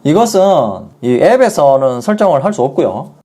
이것은 이 앱에서는 설정을 할 수 없고요.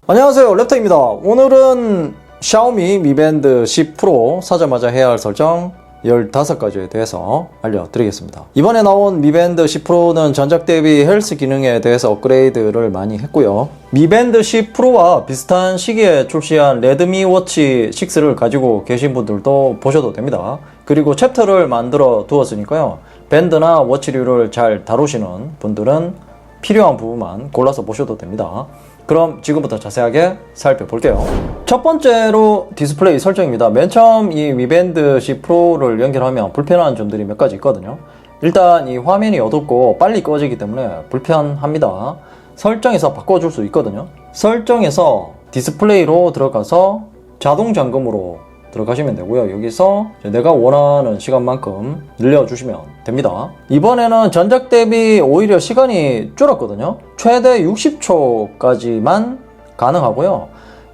안녕하세요, 랩터입니다. 오늘은 샤오미 미밴드 10 프로 사자마자 해야 할 설정 15가지에 대해서 알려드리겠습니다. 이번에 나온 미밴드 10 프로는 전작 대비 헬스 기능에 대해서 업그레이드를 많이 했고요. 미밴드 10 프로와 비슷한 시기에 출시한 레드미 워치 6를 가지고 계신 분들도 보셔도 됩니다. 그리고 챕터를 만들어 두었으니까요, 밴드나 워치류를 잘 다루시는 분들은 필요한 부분만 골라서 보셔도 됩니다. 그럼 지금부터 자세하게 살펴볼게요. 첫 번째로 디스플레이 설정입니다. 맨 처음 이 미밴드 10 프로를 연결하면 불편한 점들이 몇 가지 있거든요. 일단 이 화면이 어둡고 빨리 꺼지기 때문에 불편합니다. 설정에서 바꿔줄 수 있거든요. 설정에서 디스플레이로 들어가서 자동 잠금으로 들어가시면 되고요. 여기서 내가 원하는 시간만큼 늘려주시면 됩니다. 이번에는 전작 대비 오히려 시간이 줄었거든요. 최대 60초까지만 가능하고요.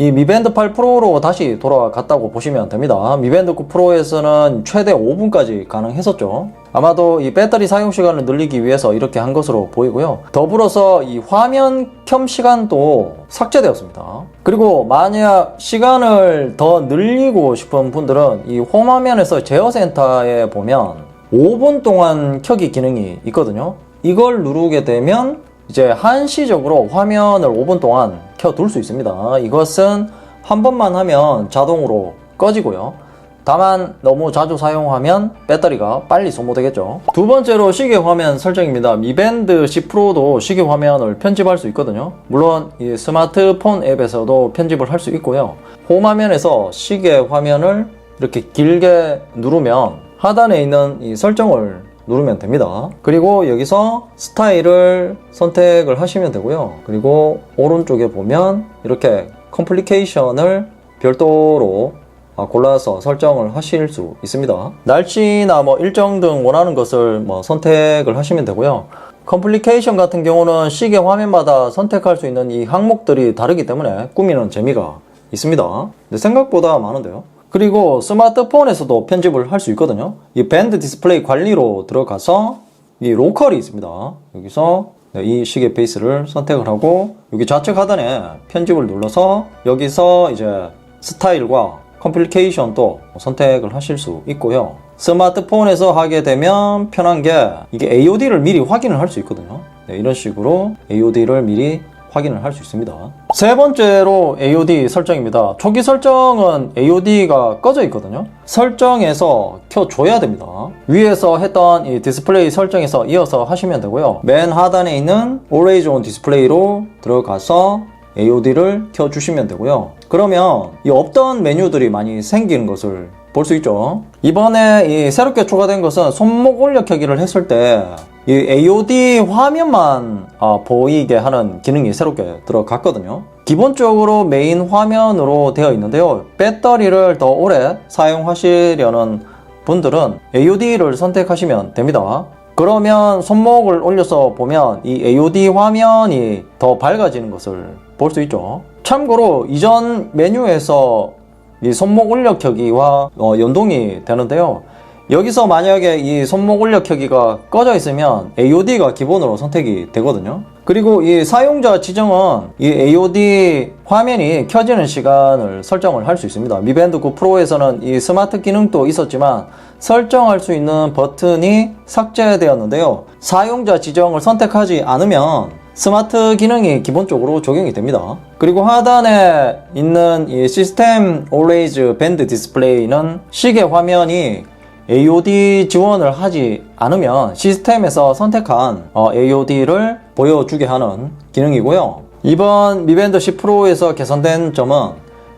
이 미밴드 8 프로로 다시 돌아갔다고 보시면 됩니다. 미밴드 9 프로에서는 최대 5분까지 가능했었죠. 아마도 이 배터리 사용 시간을 늘리기 위해서 이렇게 한 것으로 보이고요. 더불어서 이 화면 켬 시간도 삭제되었습니다. 그리고 만약 시간을 더 늘리고 싶은 분들은 이 홈화면에서 제어센터에 보면 5분 동안 켜기 기능이 있거든요. 이걸 누르게 되면 이제 한시적으로 화면을 5분 동안 켜둘 수 있습니다. 이것은 한 번만 하면 자동으로 꺼지고요. 다만 너무 자주 사용하면 배터리가 빨리 소모되겠죠. 두 번째로 시계 화면 설정입니다. 미밴드 10 프로도 시계 화면을 편집할 수 있거든요. 물론 이 스마트폰 앱에서도 편집을 할 수 있고요. 홈화면에서 시계 화면을 이렇게 길게 누르면 하단에 있는 이 설정을 누르면 됩니다. 그리고 여기서 스타일을 선택을 하시면 되고요. 그리고 오른쪽에 보면 이렇게 컴플리케이션을 별도로 골라서 설정을 하실 수 있습니다. 날씨나 일정 등 원하는 것을 선택을 하시면 되고요. 컴플리케이션 같은 경우는 시계 화면마다 선택할 수 있는 이 항목들이 다르기 때문에 꾸미는 재미가 있습니다. 근데 생각보다 많은데요. 그리고 스마트폰에서도 편집을 할 수 있거든요. 이 밴드 디스플레이 관리로 들어가서 이 로컬이 있습니다. 여기서 이 시계 페이스를 선택을 하고 여기 좌측 하단에 편집을 눌러서 여기서 이제 스타일과 컴플리케이션도 선택을 하실 수 있고요. 스마트폰에서 하게 되면 편한 게 이게 AOD를 미리 확인을 할 수 있거든요. 이런 식으로 AOD를 미리 확인을 할 수 있습니다. 세 번째로 AOD 설정입니다. 초기 설정은 AOD가 꺼져 있거든요. 설정에서 켜줘야 됩니다. 위에서 했던 이 디스플레이 설정에서 이어서 하시면 되고요. 맨 하단에 있는 Always On 디스플레이로 들어가서 AOD를 켜주시면 되고요. 그러면 이 없던 메뉴들이 많이 생기는 것을 볼 수 있죠. 이번에 이 새롭게 추가된 것은 손목 올려 켜기를 했을 때 이 AOD 화면만 보이게 하는 기능이 새롭게 들어갔거든요. 기본적으로 메인 화면으로 되어 있는데요. 배터리를 더 오래 사용하시려는 분들은 AOD를 선택하시면 됩니다. 그러면 손목을 올려서 보면 이 AOD 화면이 더 밝아지는 것을 볼 수 있죠. 참고로 이전 메뉴에서 이 손목 올려 켜기와 연동이 되는데요. 여기서 만약에 이 손목 올려 켜기가 꺼져 있으면 AOD가 기본으로 선택이 되거든요. 그리고 이 사용자 지정은 이 AOD 화면이 켜지는 시간을 설정을 할 수 있습니다. 미밴드 9 프로에서는 이 스마트 기능도 있었지만 설정할 수 있는 버튼이 삭제되었는데요. 사용자 지정을 선택하지 않으면 스마트 기능이 기본적으로 적용이 됩니다. 그리고 하단에 있는 이 시스템 Always 밴드 디스플레이는 시계 화면이 AOD 지원을 하지 않으면 시스템에서 선택한 AOD를 보여주게 하는 기능이고요. 이번 미밴드 10 프로에서 개선된 점은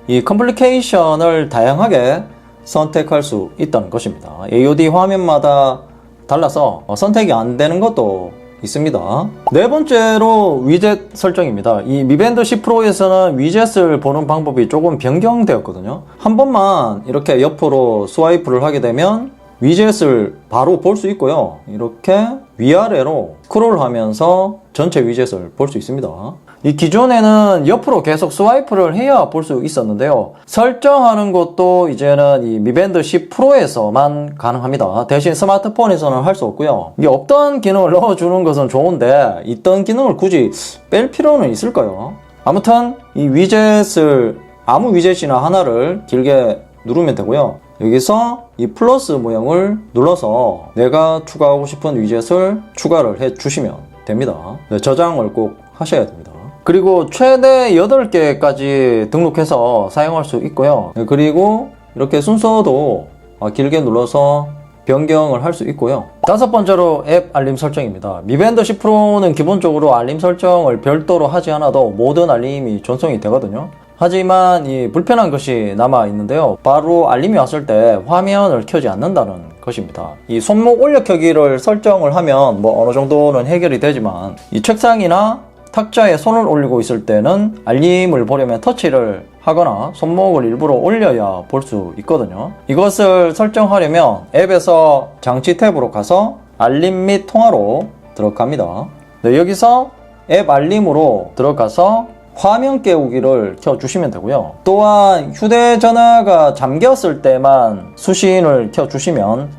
이 컴플리케이션을 다양하게 선택할 수 있다는 것입니다. AOD 화면마다 달라서 선택이 안 되는 것도 있습니다. 네 번째로 위젯 설정입니다. 이 미밴드 10 프로에서는 위젯을 보는 방법이 조금 변경되었거든요. 한 번만 이렇게 옆으로 스와이프를 하게 되면 위젯을 바로 볼 수 있고요. 이렇게 위아래로 스크롤하면서 전체 위젯을 볼 수 있습니다. 이 기존에는 옆으로 계속 스와이프를 해야 볼 수 있었는데요. 설정하는 것도 이제는 이 미밴드 10 프로에서만 가능합니다. 대신 스마트폰에서는 할 수 없고요. 이게 없던 기능을 넣어주는 것은 좋은데 있던 기능을 굳이 뺄 필요는 있을까요? 아무튼 이 위젯을 아무 위젯이나 하나를 길게 누르면 되고요. 여기서 이 플러스 모양을 눌러서 내가 추가하고 싶은 위젯을 추가를 해 주시면 됩니다. 네, 저장을 꼭 하셔야 됩니다. 그리고 최대 8개까지 등록해서 사용할 수 있고요. 네, 그리고 이렇게 순서도 길게 눌러서 변경을 할 수 있고요. 다섯 번째로 앱 알림 설정입니다. 미밴드 10 프로는 기본적으로 알림 설정을 별도로 하지 않아도 모든 알림이 전송이 되거든요. 하지만 이 불편한 것이 남아 있는데요. 바로 알림이 왔을 때 화면을 켜지 않는다는 것입니다. 이 손목 올려 켜기를 설정을 하면 뭐 어느 정도는 해결이 되지만 이 책상이나 탁자에 손을 올리고 있을 때는 알림을 보려면 터치를 하거나 손목을 일부러 올려야 볼 수 있거든요. 이것을 설정하려면 앱에서 장치 탭으로 가서 알림 및 통화로 들어갑니다. 네, 여기서 앱 알림으로 들어가서 화면 깨우기를 켜주시면 되고요. 또한 휴대전화가 잠겼을 때만 수신을 켜주시면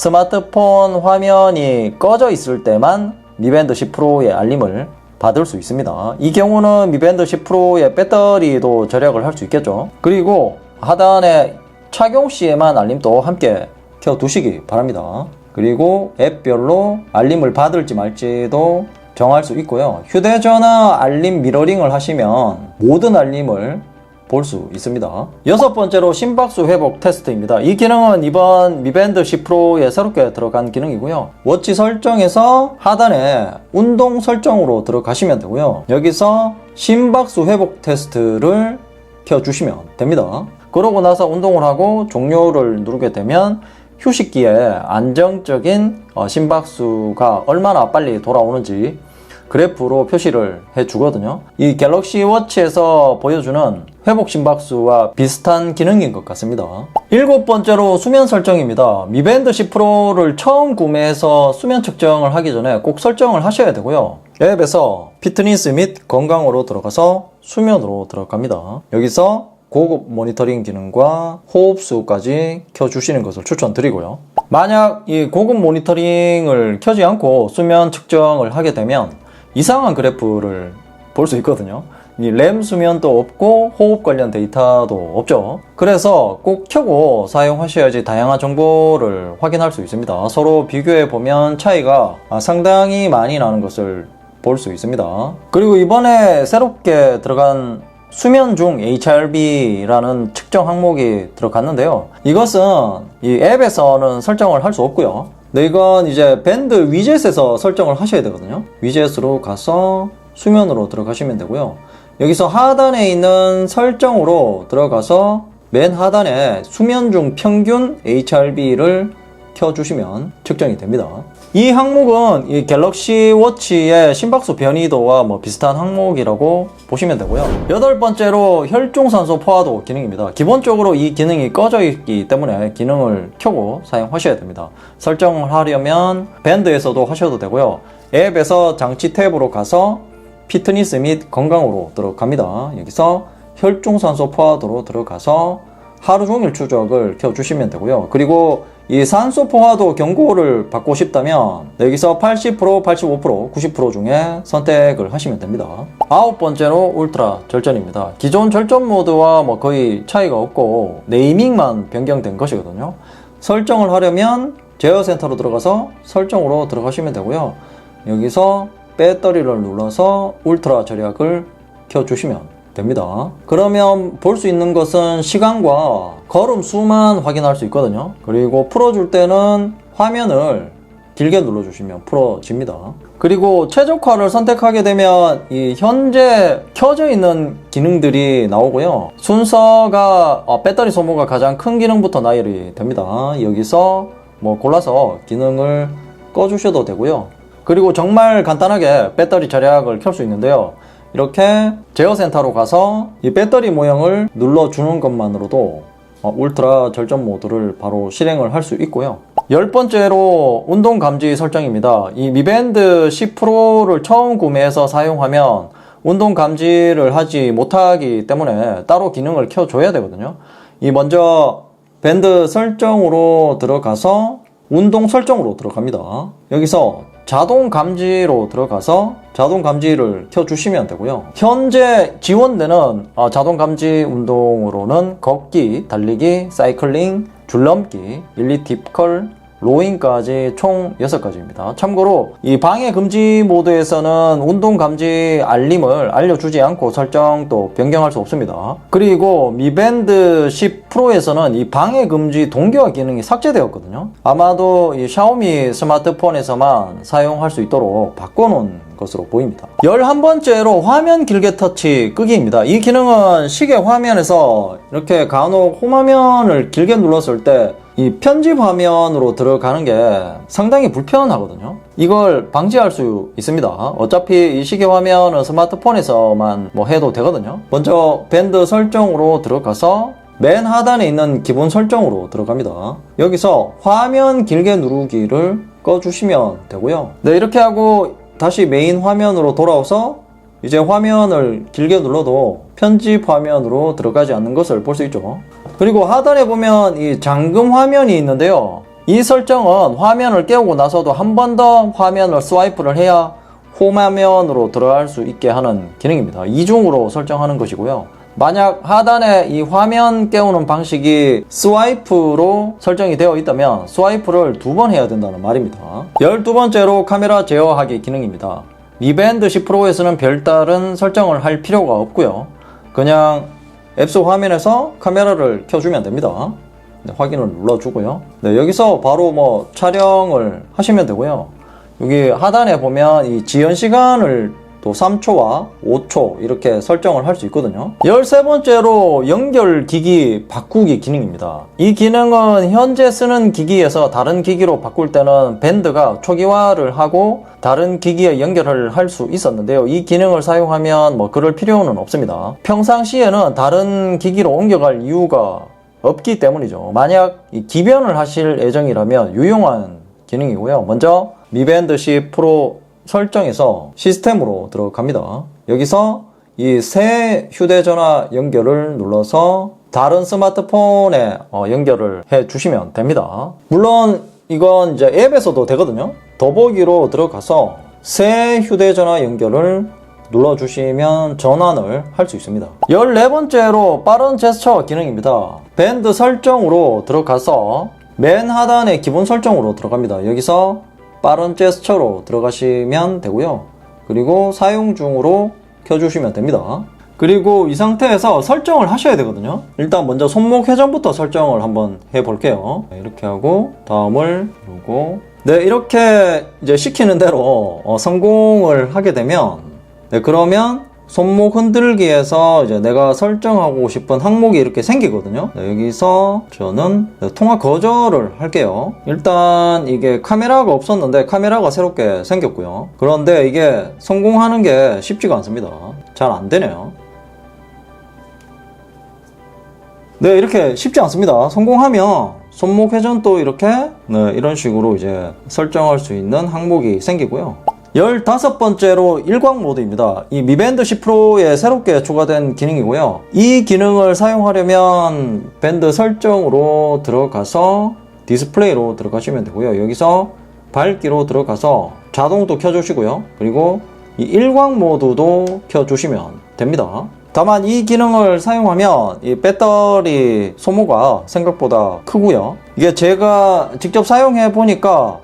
스마트폰 화면이 꺼져 있을 때만 미밴드 10 프로의 알림을 받을 수 있습니다. 이 경우는 미밴드 10 프로의 배터리도 절약을 할 수 있겠죠. 그리고 하단에 착용 시에만 알림도 함께 켜두시기 바랍니다. 그리고 앱별로 알림을 받을지 말지도 정할 수 있고요. 휴대전화 알림 미러링을 하시면 모든 알림을 볼 수 있습니다. 여섯 번째로 심박수 회복 테스트입니다. 이 기능은 이번 미밴드 10 프로에 새롭게 들어간 기능이고요. 워치 설정에서 하단에 운동 설정으로 들어가시면 되고요. 여기서 심박수 회복 테스트를 켜주시면 됩니다. 그러고 나서 운동을 하고 종료를 누르게 되면 휴식기에 안정적인 심박수가 얼마나 빨리 돌아오는지 그래프로 표시를 해주거든요. 이 갤럭시 워치에서 보여주는 회복 심박수와 비슷한 기능인 것 같습니다. 일곱 번째로 수면 설정입니다. 미밴드 10 프로를 처음 구매해서 수면 측정을 하기 전에 꼭 설정을 하셔야 되고요. 앱에서 피트니스 및 건강으로 들어가서 수면으로 들어갑니다. 여기서 고급 모니터링 기능과 호흡수까지 켜주시는 것을 추천드리고요. 만약 이 고급 모니터링을 켜지 않고 수면 측정을 하게 되면 이상한 그래프를 볼 수 있거든요. 이 램 수면도 없고 호흡 관련 데이터도 없죠. 그래서 꼭 켜고 사용하셔야지 다양한 정보를 확인할 수 있습니다. 서로 비교해 보면 차이가 상당히 많이 나는 것을 볼 수 있습니다. 그리고 이번에 새롭게 들어간 수면 중 HRV라는 측정 항목이 들어갔는데요. 이것은 이 앱에서는 설정을 할 수 없고요. 네, 이건 이제 밴드 위젯에서 설정을 하셔야 되거든요. 위젯으로 가서 수면으로 들어가시면 되고요. 여기서 하단에 있는 설정으로 들어가서 맨 하단에 수면 중 평균 HRV를 켜주시면 측정이 됩니다. 이 항목은 이 갤럭시 워치의 심박수 변이도와 비슷한 항목이라고 보시면 되고요. 여덟 번째로 혈중산소 포화도 기능입니다. 기본적으로 이 기능이 꺼져 있기 때문에 기능을 켜고 사용하셔야 됩니다. 설정을 하려면 밴드에서도 하셔도 되고요. 앱에서 장치 탭으로 가서 피트니스 및 건강으로 들어갑니다. 여기서 혈중산소 포화도로 들어가서 하루 종일 추적을 켜주시면 되고요. 그리고 이 산소 포화도 경고를 받고 싶다면 여기서 80%, 85%, 90% 중에 선택을 하시면 됩니다. 아홉 번째로 울트라 절전입니다. 기존 절전 모드와 거의 차이가 없고 네이밍만 변경된 것이거든요. 설정을 하려면 제어 센터로 들어가서 설정으로 들어가시면 되고요. 여기서 배터리를 눌러서 울트라 절약을 켜주시면 됩니다. 그러면 볼 수 있는 것은 시간과 걸음 수만 확인할 수 있거든요. 그리고 풀어줄 때는 화면을 길게 눌러주시면 풀어집니다. 그리고 최적화를 선택하게 되면 이 현재 켜져 있는 기능들이 나오고요. 순서가 배터리 소모가 가장 큰 기능부터 나열이 됩니다. 여기서 골라서 기능을 꺼주셔도 되고요. 그리고 정말 간단하게 배터리 절약을 켤 수 있는데요. 이렇게 제어센터로 가서 이 배터리 모형을 눌러주는 것만으로도 울트라 절전 모드를 바로 실행을 할 수 있고요. 열 번째로 운동 감지 설정입니다. 이 미밴드 10 프로를 처음 구매해서 사용하면 운동 감지를 하지 못하기 때문에 따로 기능을 켜줘야 되거든요. 이 먼저 밴드 설정으로 들어가서 운동 설정으로 들어갑니다. 여기서 자동 감지로 들어가서 자동 감지를 켜주시면 되고요. 현재 지원되는 자동 감지 운동으로는 걷기, 달리기, 사이클링, 줄넘기, 일리티컬, 로잉까지 총 6가지입니다. 참고로 이 방해 금지 모드에서는 운동 감지 알림을 알려주지 않고 설정도 변경할 수 없습니다. 그리고 미밴드 10 프로에서는 이 방해 금지 동기화 기능이 삭제되었거든요. 아마도 이 샤오미 스마트폰에서만 사용할 수 있도록 바꿔놓은 것으로 보입니다. 11번째로 화면 길게 터치 끄기입니다. 이 기능은 시계 화면에서 이렇게 간혹 홈화면을 길게 눌렀을 때 이 편집 화면으로 들어가는 게 상당히 불편하거든요. 이걸 방지할 수 있습니다. 어차피 이 시계 화면은 스마트폰에서만 해도 되거든요. 먼저 밴드 설정으로 들어가서 맨 하단에 있는 기본 설정으로 들어갑니다. 여기서 화면 길게 누르기를 꺼주시면 되고요. 네, 이렇게 하고 다시 메인 화면으로 돌아와서 이제 화면을 길게 눌러도 편집 화면으로 들어가지 않는 것을 볼 수 있죠. 그리고 하단에 보면 이 잠금 화면이 있는데요. 이 설정은 화면을 깨우고 나서도 한 번 더 화면을 스와이프를 해야 홈 화면으로 들어갈 수 있게 하는 기능입니다. 이중으로 설정하는 것이고요. 만약 하단에 이 화면 깨우는 방식이 스와이프로 설정이 되어 있다면 스와이프를 2번 해야 된다는 말입니다. 12번째로 카메라 제어하기 기능입니다. 미밴드 10 프로에서는 별다른 설정을 할 필요가 없고요. 그냥 앱스 화면에서 카메라를 켜주면 됩니다. 네, 확인을 눌러주고요. 네, 여기서 바로 촬영을 하시면 되고요. 여기 하단에 보면 이 지연 시간을 또 3초와 5초 이렇게 설정을 할 수 있거든요. 13번째로 연결 기기 바꾸기 기능입니다. 이 기능은 현재 쓰는 기기에서 다른 기기로 바꿀 때는 밴드가 초기화를 하고 다른 기기에 연결을 할 수 있었는데요. 이 기능을 사용하면 그럴 필요는 없습니다. 평상시에는 다른 기기로 옮겨갈 이유가 없기 때문이죠. 만약 이 기변을 하실 예정이라면 유용한 기능이고요. 먼저 미밴드 10 프로 설정에서 시스템으로 들어갑니다. 여기서 이 새 휴대전화 연결을 눌러서 다른 스마트폰에 연결을 해 주시면 됩니다. 물론 이건 이제 앱에서도 되거든요. 더보기로 들어가서 새 휴대전화 연결을 눌러주시면 전환을 할 수 있습니다. 14번째로 빠른 제스처 기능입니다. 밴드 설정으로 들어가서 맨 하단에 기본 설정으로 들어갑니다. 여기서 빠른 제스처로 들어가시면 되고요. 그리고 사용 중으로 켜주시면 됩니다. 그리고 이 상태에서 설정을 하셔야 되거든요. 일단 먼저 손목 회전부터 설정을 한번 해볼게요. 이렇게 하고 다음을 누르고 네, 이렇게 이제 시키는 대로 성공을 하게 되면 그러면 손목 흔들기에서 이제 내가 설정하고 싶은 항목이 이렇게 생기거든요. 네, 여기서 저는 통화 거절을 할게요. 일단 이게 카메라가 없었는데 카메라가 새롭게 생겼고요. 그런데 이게 성공하는 게 쉽지가 않습니다. 잘 안 되네요. 네, 이렇게 쉽지 않습니다. 성공하면 손목 회전도 이렇게 이런 식으로 이제 설정할 수 있는 항목이 생기고요. 15번째로 일광 모드입니다. 이 미밴드 10 프로에 새롭게 추가된 기능이고요. 이 기능을 사용하려면 밴드 설정으로 들어가서 디스플레이로 들어가시면 되고요. 여기서 밝기로 들어가서 자동도 켜주시고요. 그리고 이 일광 모드도 켜주시면 됩니다. 다만 이 기능을 사용하면 이 배터리 소모가 생각보다 크고요. 이게 제가 직접 사용해 보니까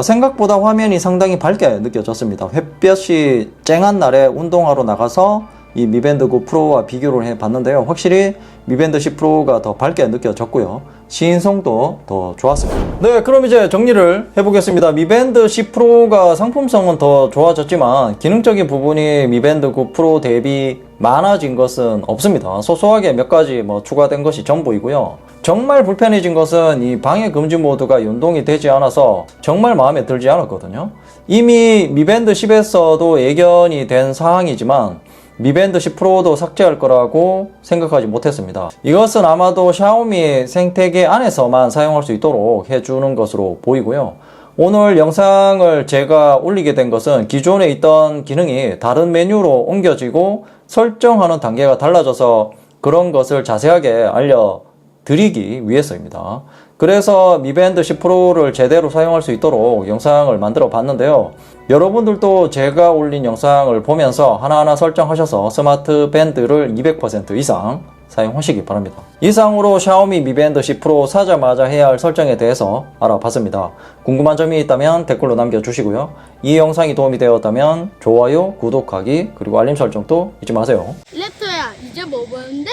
생각보다 화면이 상당히 밝게 느껴졌습니다. 햇볕이 쨍한 날에 운동하러 나가서 이 미밴드 9 프로와 비교를 해 봤는데요. 확실히 미밴드 10 프로가 더 밝게 느껴졌고요. 시인성도 더 좋았습니다. 네, 그럼 이제 정리를 해보겠습니다. 미밴드 10 프로가 상품성은 더 좋아졌지만 기능적인 부분이 미밴드 9 프로 대비 많아진 것은 없습니다. 소소하게 몇 가지 추가된 것이 전부이고요. 정말 불편해진 것은 이 방해 금지 모드가 연동이 되지 않아서 정말 마음에 들지 않았거든요. 이미 미밴드 10에서도 예견이 된 사항이지만 미밴드 10 프로도 삭제할 거라고 생각하지 못했습니다. 이것은 아마도 샤오미 생태계 안에서만 사용할 수 있도록 해주는 것으로 보이고요. 오늘 영상을 제가 올리게 된 것은 기존에 있던 기능이 다른 메뉴로 옮겨지고 설정하는 단계가 달라져서 그런 것을 자세하게 알려드리기 위해서입니다. 그래서 미밴드 10 프로를 제대로 사용할 수 있도록 영상을 만들어 봤는데요. 여러분들도 제가 올린 영상을 보면서 하나하나 설정하셔서 스마트 밴드를 200% 이상 사용하시기 바랍니다. 이상으로 샤오미 미밴드 10 프로 사자마자 해야 할 설정에 대해서 알아봤습니다. 궁금한 점이 있다면 댓글로 남겨주시고요. 이 영상이 도움이 되었다면 좋아요, 구독하기, 그리고 알림 설정도 잊지 마세요. 랩터야, 이제 뭐 보는데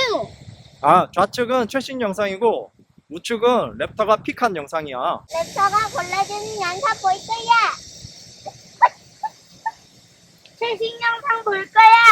너? 좌측은 최신 영상이고 우측은 랩터가 픽한 영상이야. 랩터가 골라주는 영상 볼 거야. 최신 영상 볼 거야.